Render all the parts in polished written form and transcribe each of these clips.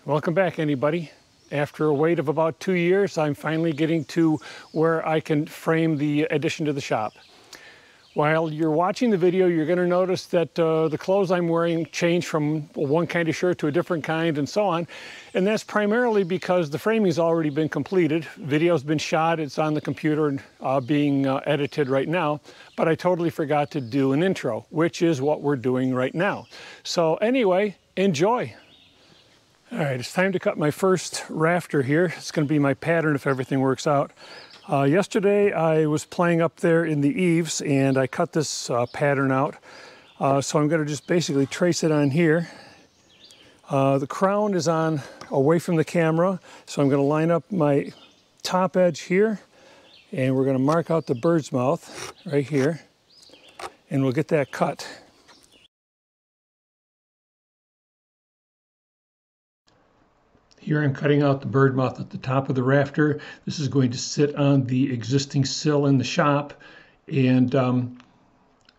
Welcome back, anybody. After a wait of about 2 years, I'm finally getting to where I can frame the addition to the shop. While you're watching the video, you're going to notice that the clothes I'm wearing change from one kind of shirt to a different kind and so on. And that's primarily because the framing's already been completed. Video's been shot, it's on the computer and being edited right now. But I totally forgot to do an intro, which is what we're doing right now. So anyway, enjoy. All right, it's time to cut my first rafter here. It's going to be my pattern if everything works out. Yesterday I was playing up there in the eaves and I cut this pattern out. So I'm going to just basically trace it on here. The crown is on away from the camera, so I'm going to line up my top edge here and we're going to mark out the bird's mouth right here and we'll get that cut. Here I'm cutting out the bird mouth at the top of the rafter. This is going to sit on the existing sill in the shop, and I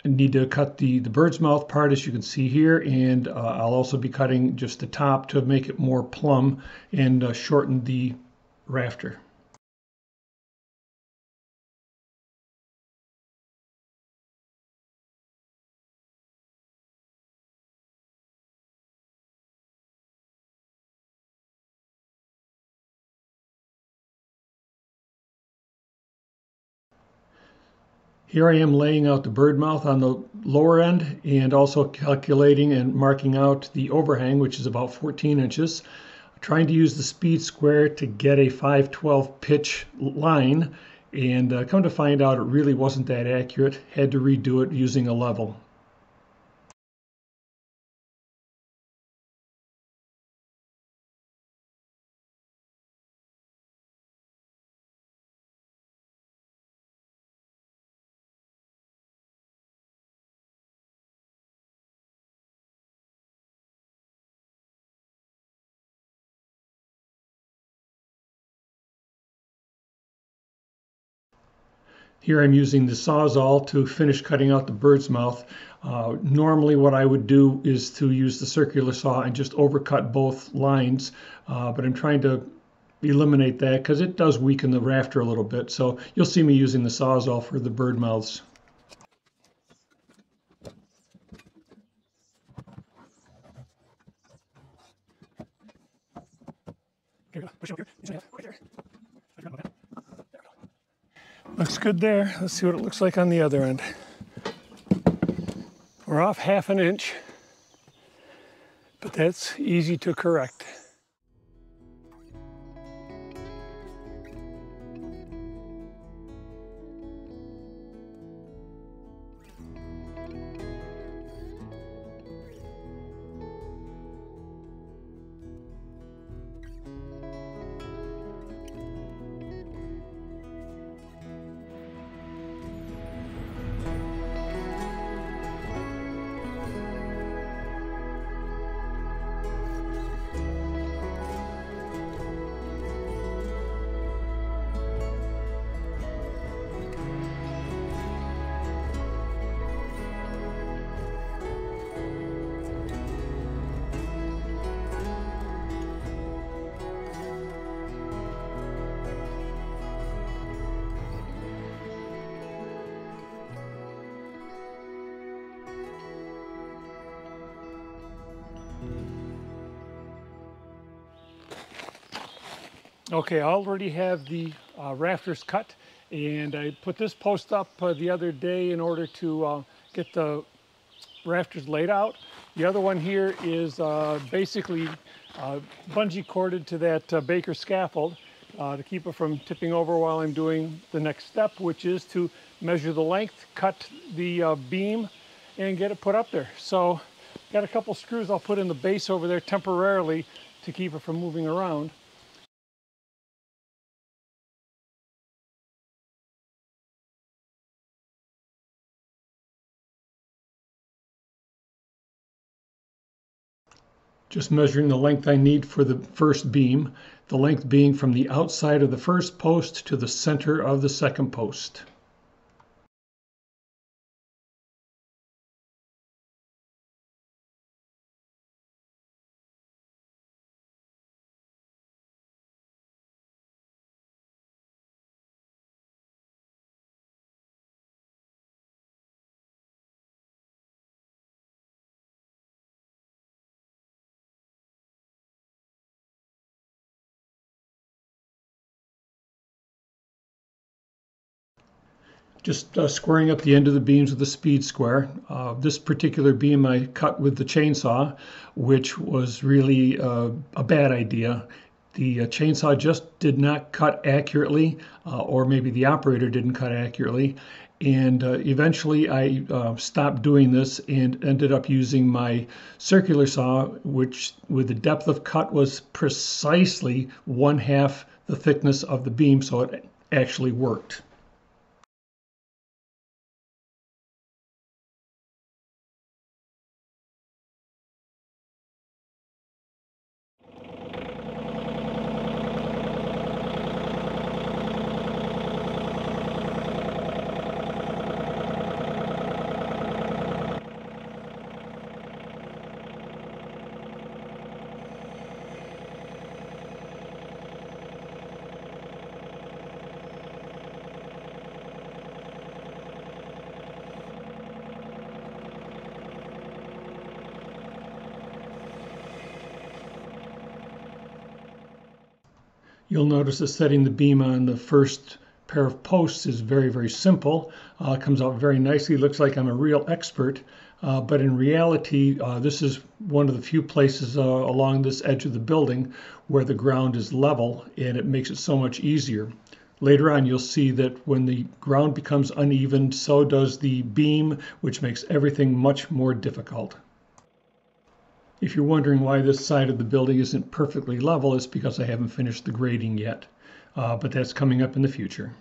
need to cut the bird's mouth part, as you can see here, and I'll also be cutting just the top to make it more plumb and shorten the rafter. Here I am laying out the bird mouth on the lower end and also calculating and marking out the overhang, which is about 14 inches. Trying to use the speed square to get a 5/12 pitch line, and come to find out it really wasn't that accurate. Had to redo it using a level. Here I'm using the Sawzall to finish cutting out the bird's mouth. Normally what I would do is to use the circular saw and just overcut both lines, but I'm trying to eliminate that because it does weaken the rafter a little bit. So you'll see me using the Sawzall for the bird mouths. Looks good there. Let's see what it looks like on the other end. We're off 1/2 inch, but that's easy to correct. Okay, I already have the rafters cut, and I put this post up the other day in order to get the rafters laid out. The other one here is basically bungee corded to that baker scaffold to keep it from tipping over while I'm doing the next step, which is to measure the length, cut the beam, and get it put up there. So got a couple screws I'll put in the base over there temporarily to keep it from moving around. Just measuring the length I need for the first beam, the length being from the outside of the first post to the center of the second post. just squaring up the end of the beams with a speed square. This particular beam I cut with the chainsaw, which was really a bad idea. The chainsaw just did not cut accurately, or maybe the operator didn't cut accurately. And eventually I stopped doing this and ended up using my circular saw, which with the depth of cut was precisely 1/2 the thickness of the beam, so it actually worked. You'll notice that setting the beam on the first pair of posts is very, very simple. It comes out very nicely. Looks like I'm a real expert, but in reality, this is one of the few places along this edge of the building where the ground is level, and it makes it so much easier. Later on, you'll see that when the ground becomes uneven, so does the beam, which makes everything much more difficult. If you're wondering why this side of the building isn't perfectly level, it's because I haven't finished the grading yet, but that's coming up in the future.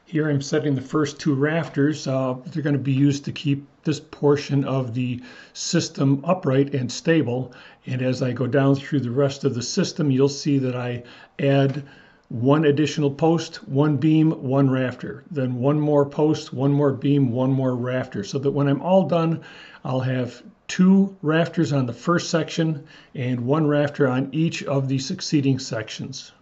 Here I'm setting the first two rafters. They're going to be used to keep this portion of the system upright and stable. And as I go down through the rest of the system, you'll see that I add one additional post, one beam, one rafter, then one more post, one more beam, one more rafter, so that when I'm all done, I'll have two rafters on the first section and one rafter on each of the succeeding sections.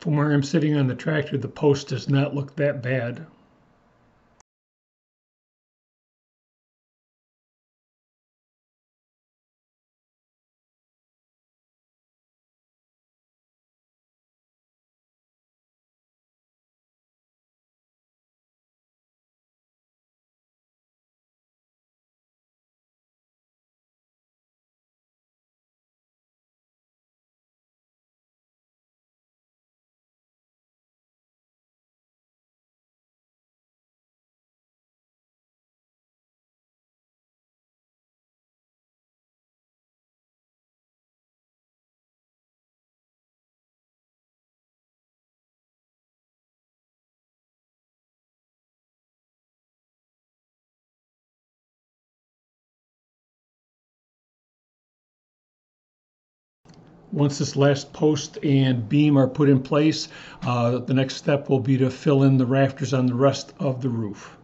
From where I'm sitting on the tractor, the post does not look that bad. Once this last post and beam are put in place, the next step will be to fill in the rafters on the rest of the roof.